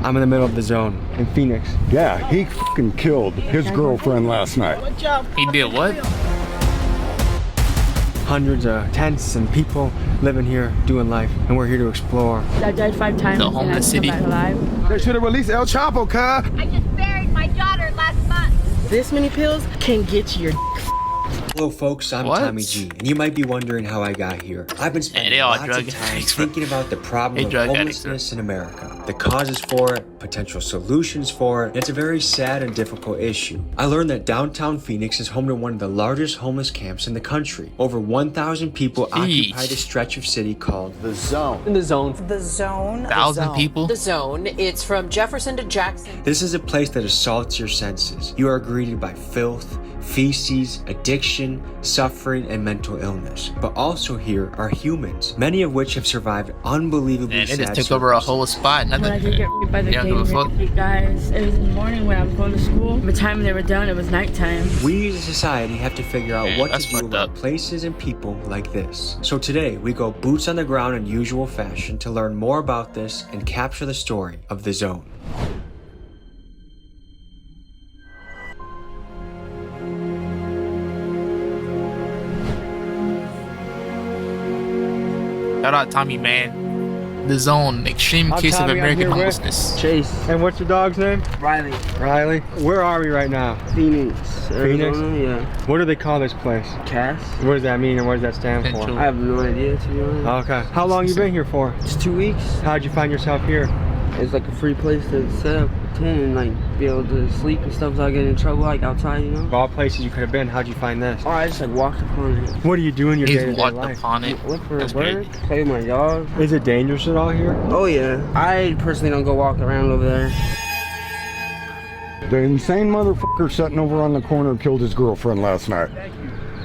I'm in the middle of the zone in Phoenix. Yeah, he fucking killed his girlfriend last night. He did what? Hundreds of tents and people living here, doing life, and we're here to explore. I died 5 times. The homeless city. Alive. They should have released El Chapo, cuz. I just buried my daughter last month. This many pills can get your Hello folks, I'm Tommy G, and you might be wondering how I got here. I've been spending lots of time thinking about the problem of homelessness in America, the causes for it, potential solutions for it. It's a very sad and difficult issue. I learned that downtown Phoenix is home to one of the largest homeless camps in the country. Over 1,000 people occupy the stretch of city called The Zone. In the zone. The Zone. 1,000 people? The Zone. It's from Jefferson to Jackson. This is a place that assaults your senses. You are greeted by filth, feces, addiction, suffering, and mental illness. But also here are humans, many of which have survived unbelievably Man, they sad just took over a whole spot. When I did get raped by the Yeah, give a fuck. guys, it was in the morning when I was going to school. By the time they were done, it was nighttime. We as a society have to figure out Man, what that's to do fucked about up. places and people like this. So today, we go boots on the ground in usual fashion to learn more about this and capture the story of the zone. Shout out Tommy, man. The Zone, extreme case of American homelessness. Chase. And what's your dog's name? Riley. Riley. Where are we right now? Phoenix. Phoenix? Arizona, yeah. What do they call this place? Cass. What does that mean and what does that stand for? Central. I have no idea, to be honest. Okay. How long you been here for? It's 2 weeks. How'd you find yourself here? It's like a free place to set up a tent and like be able to sleep and stuff without getting in trouble, like outside, you know? Of all places you could have been, how'd you find this? Oh, I just like walked upon it. What do you do in your He's day-to-day walked life? upon it. Look for That's work, great. play with my dog. Is it dangerous at all here? Oh yeah. I personally don't go walk around over there. The insane motherfucker sitting over on the corner killed his girlfriend last night.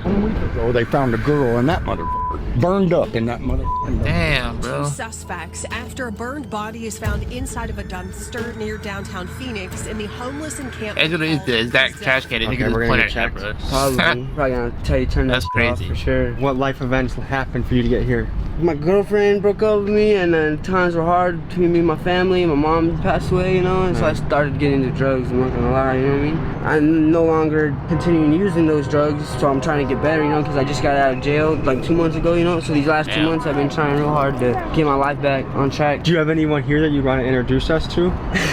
1 week ago, they found a girl and that motherfucker burned up in that motherfucker. Damn, bro. Suspects after a burned body is found inside of a dumpster near downtown Phoenix in the homeless encampment. Actually, it's the exact trash can. They Okay, can just we're point gonna at get that, bro. Probably. Probably gonna tell you turn that That's shit crazy. off for sure. What life events happened for you to get here? My girlfriend broke up with me, and then times were hard between me and my family. My mom passed away, you know, and so I started getting into drugs. I'm not gonna lie, you know what I mean? I'm no longer continuing using those drugs, so I'm trying to get better, you know, because I just got out of jail like 2 months ago, you know. So these last 2 months, I've been trying real hard to get my life back on track. Do you have anyone here that you'd want to introduce us to?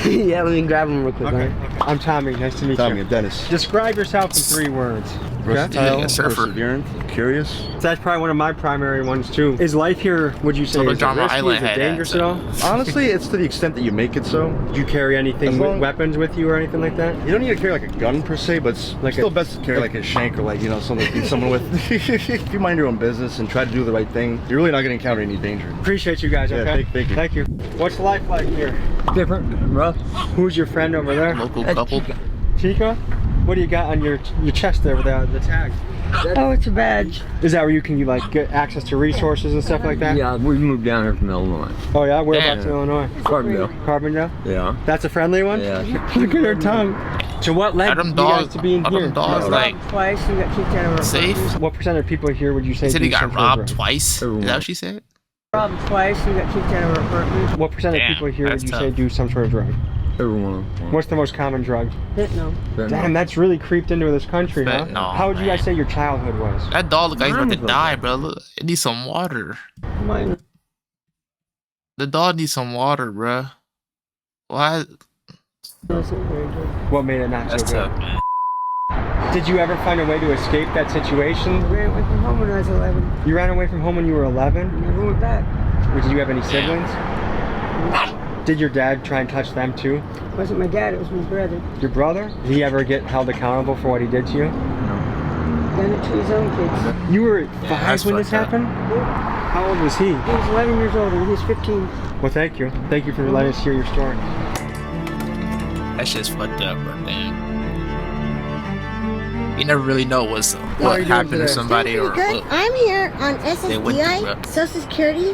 Yeah, let me grab them real quick. Okay. Man. I'm Tommy. Nice to meet Tommy you. and Dennis. Describe yourself in 3 words. Versatile, Yeah, surfer. perseverant, curious. So that's probably one of my primary ones too. Is life here, would you say, So is it Drama risky? Island Is it had dangerous that, at all? Honestly, it's to the extent that you make it so. Do you carry anything As with long- weapons with you or anything like that? You don't need to carry like a gun per se, but it's Like still a- best to carry like a shank or like, you know, something to beat someone with. If you mind your own business and try to do the right thing, you're really not going to encounter any danger. Appreciate you guys, Yeah, okay? thank you. Thank you. What's life like here? Different, bro. Who's your friend over there? Local couple. Chica? What do you got on your chest there with the tag? Oh, it's a badge. Is that where you can like get access to resources and stuff like that? Yeah, we moved down here from Illinois. Oh yeah? Whereabouts in Yeah. Illinois? Carbondale. Carbondale? Yeah. That's a friendly one? Yeah. Look at her tongue. So what led Adam you guys dogs, to being here? Adam dogs, like, Twice, you got kicked out of our safe. What percent of people here would you say He said he do got some sort of robbed drug? twice. Is that what she said? Robbed twice, you got kicked out of our apartment. What percent of Damn, people here would that's you tough. say do some sort of drug? Everyone. What's the most common drug? Fentanyl. Damn, that's really creeped into this country, huh? Fentanyl, How would you guys man. say your childhood was? That dog look like he's about to Mine was die, bro. Look, it needs some water. Mine. The dog needs some water, bro. Why? Wasn't very good. What made it not That's so tough, good? man. Did you ever find a way to escape that situation? Ran away from home when I was 11. You ran away from home when you were 11? Never went back. Or did you have any siblings? Did your dad try and touch them too? It wasn't my dad, it was my brother. Your brother? Did he ever get held accountable for what he did to you? Done it to his own kids. You were 5 that's when this fucked up. happened? How old was he? He was 11 years old and he was 15. Well, thank you. Thank you for letting us hear your story. That shit's fucked up, bro. Damn. You never really know are what you doing happened to today? somebody or Good. what. I'm here on They went through, SSDI, bro. Social Security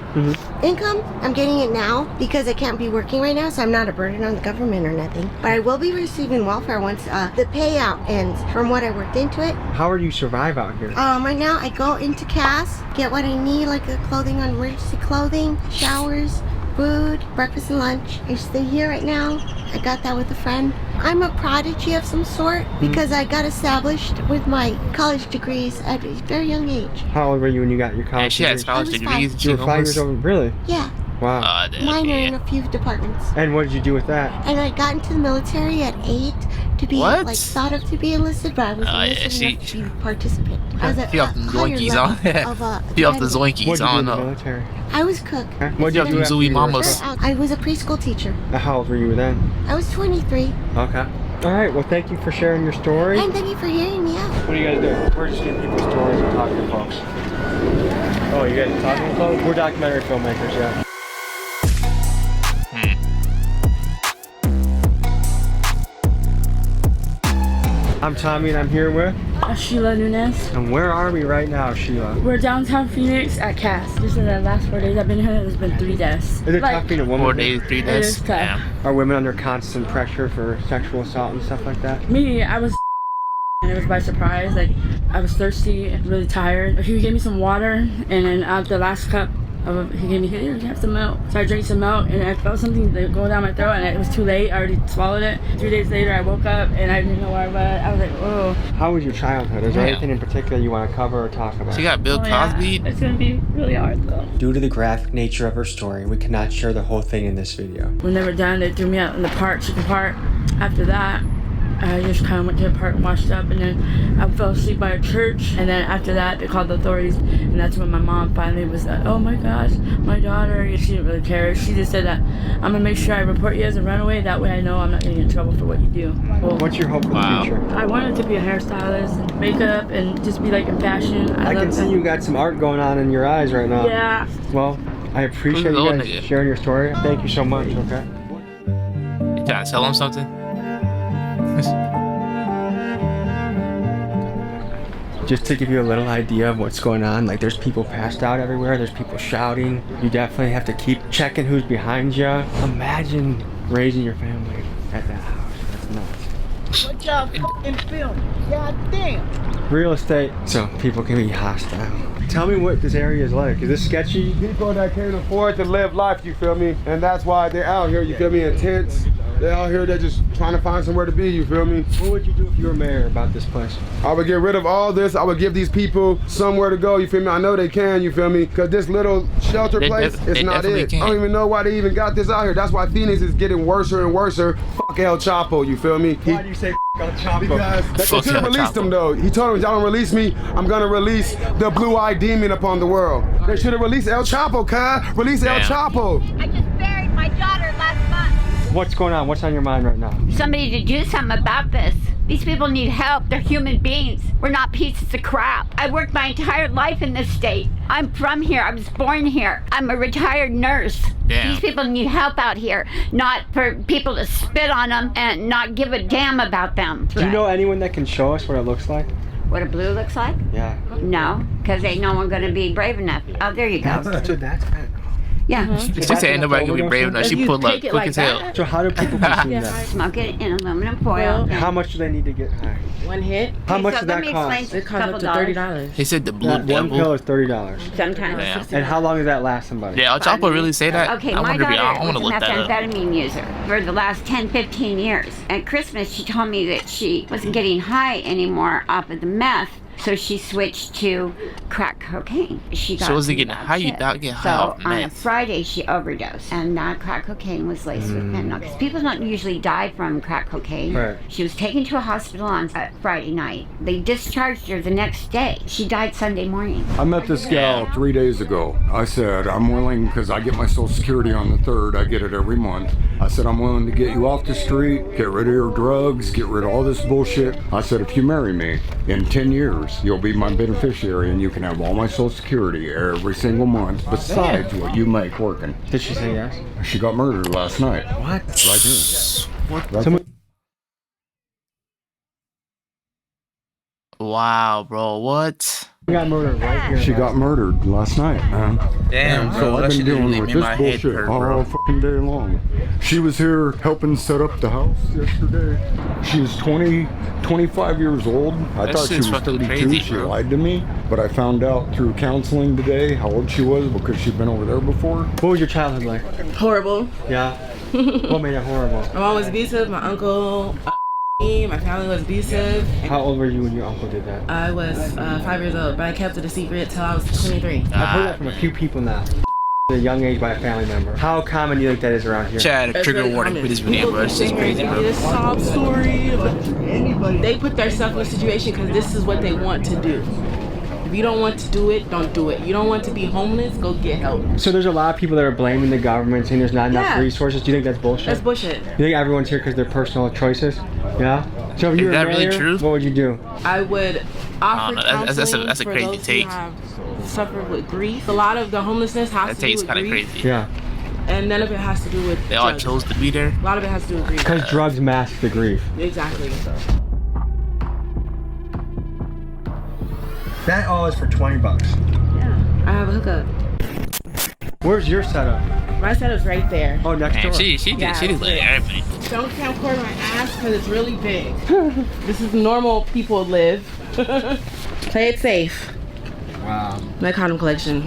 income. I'm getting it now because I can't be working right now, so I'm not a burden on the government or nothing. But I will be receiving welfare once the payout ends from what I worked into it. How do you survive out here? Right now I go into CAS, get what I need, like clothing on emergency clothing, showers, food, breakfast and lunch. I stay here right now. I got that with a friend. I'm a prodigy of some sort because I got established with my college degrees at a very young age. How old were you when you got your college She has college degrees. You were 5 years old? Really? Yeah. Wow. Minor in a few departments. And what did you do with that? And I got into the military at 8 to be like thought of to be enlisted, but I was enlisted enough to be a participant. I was at She off the zoinkies on. She off the zoinkies. What did you do in the know. military? I was cook. What did you do after you were? I was a preschool teacher. How old were you then? I was 23. Okay. All right. Well, thank you for sharing your story. And thank you for hearing me out. What are you guys doing? We're just getting people's stories and talking to folks. Oh, you guys talking to folks? We're documentary filmmakers, yeah. I'm Tommy and I'm here with Sheila Nunez. And where are we right now, Sheila? We're downtown Phoenix at Cass. Just in the last 4 days I've been here, there's been 3 deaths. Is it tough being a woman? 4 days, 3 days. It is tough. Damn. Are women under constant pressure for sexual assault and stuff like that? Me, I was and it was by surprise. Like, I was thirsty and really tired. He gave me some water, and then out the last cup, he gave me, here, you have some milk. So I drank some milk, and I felt something going down my throat, and it was too late. I already swallowed it. 3 days later, I woke up, and I didn't know where I was. I was like, whoa. How was your childhood? Is there anything in particular you want to cover or talk about? She got Bill Cosby. Yeah. It's gonna be really hard, though. Due to the graphic nature of her story, we cannot share the whole thing in this video. When they were done, they threw me out in the park, chicken park. After that, I just kind of went to the park and washed up, and then I fell asleep by a church, and then after that they called the authorities, and that's when my mom finally was like, oh my gosh, my daughter. She didn't really care. She just said that I'm gonna make sure I report you as a runaway, that way I know I'm not getting in trouble for what you do. Well, what's your hope for the future? I wanted to be a hairstylist and makeup and just be like in fashion. I can see you got some art going on in your eyes right now. Yeah. Well, I appreciate you guys sharing your story. Thank you so much, okay? You trying to tell him something? Just to give you a little idea of what's going on, like there's people passed out everywhere, there's people shouting. You definitely have to keep checking who's behind you. Imagine raising your family at that house. That's nuts. What y'all fucking film? God damn. Real estate, so people can be hostile. Tell me what this area is like. Is this sketchy? People that can't afford to live life, you feel me? And that's why they're out here, you feel me, in tents. They're out here, they're just trying to find somewhere to be, you feel me? What would you do if you were mayor about this place? I would get rid of all this. I would give these people somewhere to go, you feel me? I know they can, you feel me? Because this little shelter place is not it. I don't even know why they even got this out here. That's why Phoenix is getting worse and worse. Fuck El Chapo, you feel me? Why do you say El Chapo? Because they should have released him though. He told them, y'all don't release me, I'm gonna release the blue-eyed demon upon the world. They should have released El Chapo, cuz. Release El Chapo. I just buried my daughter last month. What's going on? What's on your mind right now? Somebody to do something about this. These people need help. They're human beings. We're not pieces of crap. I worked my entire life in this state. I'm from here. I was born here. I'm a retired nurse. Damn. These people need help out here, not for people to spit on them and not give a damn about them. Do you know anyone that can show us what it looks like? What a blue looks like? Yeah. No, because ain't no one going to be brave enough. Oh, there you go. That's kind of cool. Yeah. She said ain't nobody gonna be brave enough. She pulled up quick as hell. So how do people consume that? Smoke it in aluminum foil. How much do they need to get high? One hit. How much so does that let me cost? explain. It costs up to $30. He said the blue devil. One pill is $30. Sometimes. Damn. And how long does that last somebody? Yeah, El Chapo really say that? Okay, I my wonder if daughter I was want to a look that up. methamphetamine user for the last 10, 15 years. At Christmas, she told me that she wasn't getting high anymore off of the meth, so she switched to crack cocaine. She got So was it getting bad high? You shit. not get high So off on a meth. Friday, she overdosed, and that crack cocaine was laced with fentanyl. Because people don't usually die from crack cocaine. Right. She was taken to a hospital on Friday night. They discharged her the next day. She died Sunday morning. I met this gal 3 days ago. I said, I'm willing, because I get my Social Security on the 3rd, I get it every month. I said, I'm willing to get you off the street, get rid of your drugs, get rid of all this bullshit. I said, if you marry me, in 10 years, you'll be my beneficiary and you can have all my Social Security every single month besides what you make working. Did she say yes? She got murdered last night. What? Right here. What? Right Someone- Wow, bro. What? got murdered right here. She got murdered last night, man. Damn, bro. So I've That been shit dealing didn't with make me this my head bullshit hurt, all bro. fucking day long. She was here helping set up the house yesterday. She is 25 years old. I That thought she shit's was fucking 32. crazy, She bro. lied to me, but I found out through counseling today how old she was because she'd been over there before. What was your childhood like? Horrible. Yeah. What made it horrible? My mom was abusive, my uncle, my family was abusive. How old were you when your uncle did that? I was 5 years old, but I kept it a secret till I was 23. I've heard that from a few people now. At a young age by a family member. How common do you think that is around here? Chad, a trigger warning for this video, bro. It's just crazy, bro. It's a sob story. They put themselves in a situation because this is what they want to do. If you don't want to do it, don't do it. You don't want to be homeless, go get help. So there's a lot of people that are blaming the government, saying there's not enough Yeah. resources. Do you think that's bullshit? That's bullshit. You think everyone's here because they're personal choices? Yeah? So if you were that a really mayor, true? what would you do? I would offer know, counseling that's a for crazy those take. who have suffered with grief. A lot of the homelessness has That to do takes with kind of grief. crazy. Yeah. And none of it has to do with They all drugs. chose to be there. A lot of it has to do with grief. Because drugs mask the grief. Exactly. That all is for 20 bucks. Yeah. I have a hookup. Where's your setup? My setup's right there. Oh, next Man, door. she did like everything. Don't camcord my ass because it's really big. This is normal people live. Play it safe. Wow. My condom collection.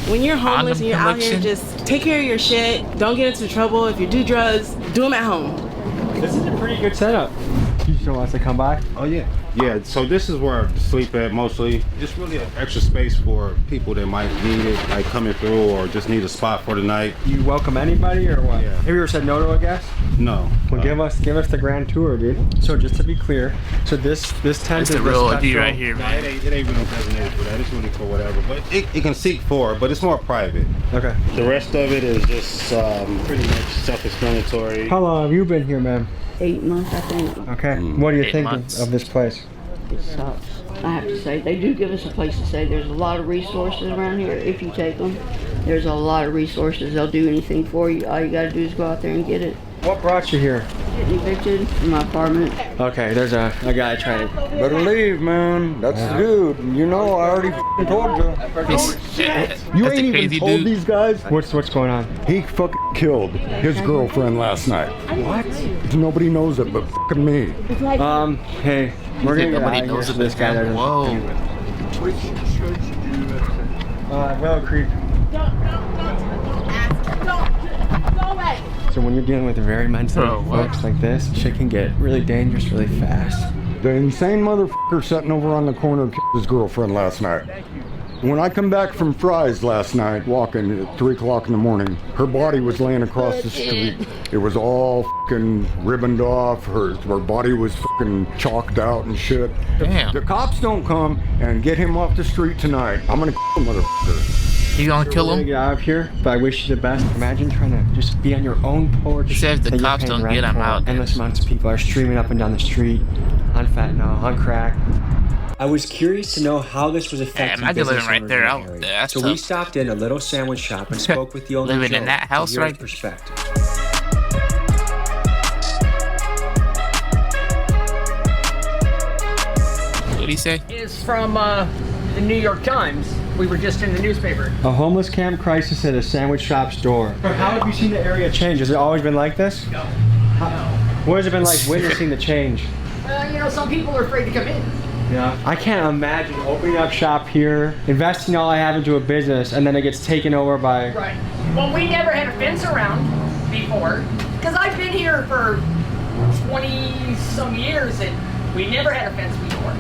When you're homeless and you're out here, just take care of your shit. Don't get into trouble. If you do drugs, do them at home. This is a pretty good setup. You still want us to come by? Oh yeah. Yeah, so this is where I sleep at mostly. Just really an extra space for people that might need it, like coming through or just need a spot for the night. You welcome anybody or what? Yeah. Have you ever said no to a guest? No. Well, give us the grand tour, dude. So just to be clear, so this tent It's is the real OG special- right here, No, man. it ain't really designated for that. It's really for whatever. But it can seat for, but it's more private. Okay. The rest of it is just pretty much self-explanatory. How long have you been here, ma'am? 8 months, I think. Okay. What do you 8 think months. of this place? It sucks. I have to say, they do give us a place to stay. There's a lot of resources around here if you take them. There's a lot of resources. They'll do anything for you. All you gotta do is go out there and get it. What brought you here? Getting evicted from my apartment. Okay, there's a guy trying to... Better leave, man. That's the dude. You know, I already f***ing told you. You ain't even told these guys. What's going on? He fucking killed his girlfriend last night. What? Nobody knows it but fucking me. Hey, we're gonna get Nobody out of knows here. it This guy doesn't. Whoa. Willow Creek. So when you're dealing with very mentally folks like this, shit can get really dangerous really fast. The insane motherfucker sitting over on the corner killed his girlfriend last night. When I come back from Fry's last night, walking at 3 o'clock in the morning, her body was laying across the street. It was all fucking ribboned off. Her body was fucking chalked out and shit. Damn. The cops don't come and get him off the street tonight, I'm gonna kill the motherfucker. You gonna kill We're gonna him? get out of here, but I wish you the best. Imagine trying to just be on your own porch. He said if the that you're cops paying don't rent get him for. out, Endless amounts of people are streaming up and down the street on fentanyl, on crack. I was curious to know how this was affecting imagine living business right owners there in the out area. there. That's So we tough. stopped in a little sandwich shop and spoke with the owner Living Joe in that to house hear his right- perspective. What'd he say? Is from the New York Times. We were just in the newspaper. A homeless camp crisis at a sandwich shop's door. How have you seen the area change? Has it always been like this? No. What has it been like witnessing the change? You know, some people are afraid to come in. Yeah. I can't imagine opening up shop here, investing all I have into a business, and then it gets taken over by... Right. Well, we never had a fence around before, because I've been here for 20-some years, and we never had a fence before.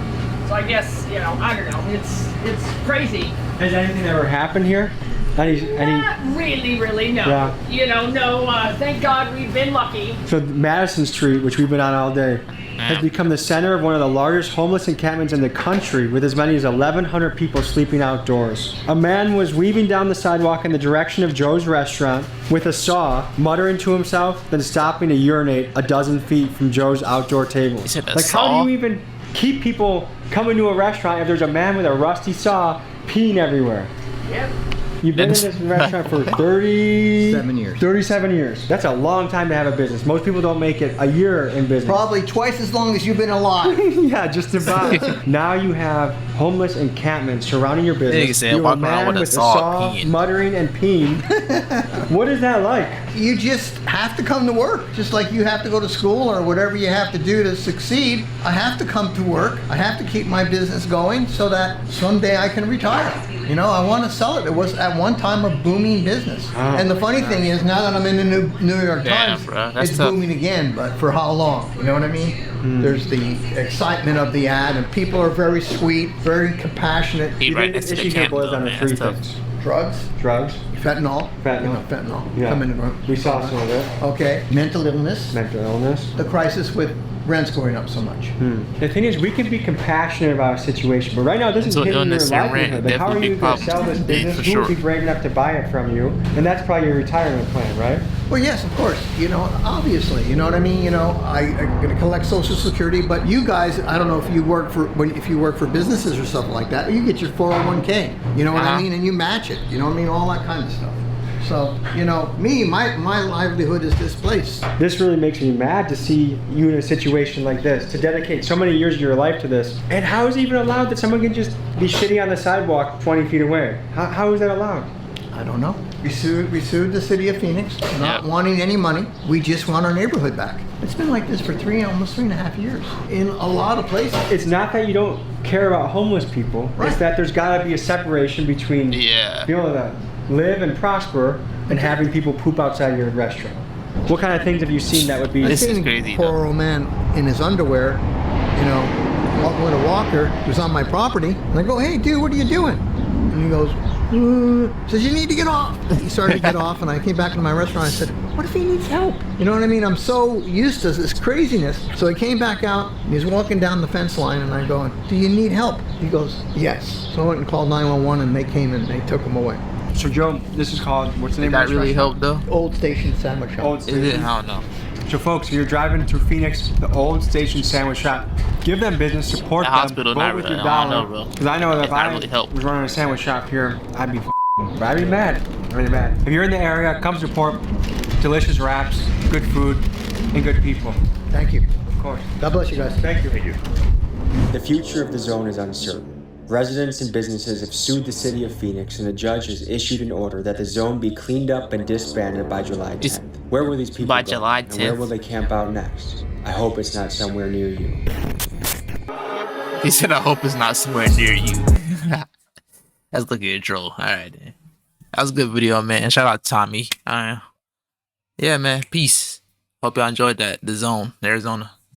So I guess, you know, I don't know. It's crazy. Has anything ever happened here? Any... Not really, no. Yeah. You know, no. Thank God we've been lucky. So Madison Street, which we've been on all day, has become the center of one of the largest homeless encampments in the country, with as many as 1,100 people sleeping outdoors. A man was weaving down the sidewalk in the direction of Joe's restaurant with a saw, muttering to himself, then stopping to urinate a dozen feet from Joe's outdoor table. Like, how do you even keep people coming to a restaurant if there's a man with a rusty saw peeing everywhere? Yep. You've been in this restaurant for 37 years. 37 years. That's a long time to have a business. Most people don't make it a year in business. Probably twice as long as you've been alive. Yeah, just about. Now you have homeless encampment surrounding your business. Nigga said You're a walking around man with a with saw peeing. muttering and peeing. What is that like? You just have to come to work, just like you have to go to school or whatever you have to do to succeed. I have to come to work. I have to keep my business going so that someday I can retire. You know, I want to sell it. It was at one time a booming business. And the funny thing is, now that I'm in the New York Times, it's booming again, but for how long? You know what I mean? There's the excitement of the ad, and people are very sweet, very compassionate. The issue here boils down to three things. Drugs. Fentanyl. Fentanyl. You know, fentanyl. Yeah. Come in the room. We saw some of it. Okay. Mental illness. The crisis with rents going up so much. The thing is, we can be compassionate about a situation, but right now it doesn't hit your livelihood. Like, how are you going to sell this business? Who would be brave enough to buy it from you? And that's probably your retirement plan, right? Well, yes, of course. You know, obviously, you know what I mean. You know, I'm going to collect Social Security, but you guys, I don't know if you work for businesses or something like that. You get your 401k. You know what I mean, and you match it. You know what I mean, all that kind of stuff. So, you know, my livelihood is this place. This really makes me mad to see you in a situation like this, to dedicate so many years of your life to this. And how is it even allowed that someone can just be shitting on the sidewalk 20 feet away? How is that allowed? I don't know. We sued the city of Phoenix, not wanting any money. We just want our neighborhood back. It's been like this for almost 3.5 years in a lot of places. It's not that you don't care about homeless people. Right. It's that there's got to be a separation between people that live and prosper and having people poop outside your restaurant. What kind of things have you seen that would be? This is crazy. Poor old man in his underwear, you know, walking with a walker, who's on my property. And I go, hey, dude, what are you doing? And he goes, says, you need to get off. He started to get off, and I came back to my restaurant. I said, what if he needs help? You know what I mean? I'm so used to this craziness. So he came back out, and he's walking down the fence line, and I'm going, do you need help? He goes, yes. So I went and called 911, and they came and they took him away. So Joe, this is called, what's the name of this that really restaurant? helped though? Old Station Sandwich Shop. Old Station. Is it? I don't know. So folks, if you're driving through Phoenix, the Old Station Sandwich Shop, give them business, support them, hospital, vote not with really, your I don't dollar. know, bro. Because I know that if I was running a sandwich shop here, I'd be mad. Really mad. If you're in the area, come support delicious wraps, good food, and good people. Thank you. Of course. God bless you guys. Thank you. The future of the zone is uncertain. Residents and businesses have sued the city of Phoenix, and the judge has issued an order that the zone be cleaned up and disbanded by July 10th. Where will these people by go? July 10th. And where will they camp out next? I hope it's not somewhere near you. He said, I hope it's not somewhere near you. That's looking at troll. Alright, man. That was a good video, man. Shout out to Tommy. Yeah, man. Peace. Hope y'all enjoyed that. The Zone, Arizona.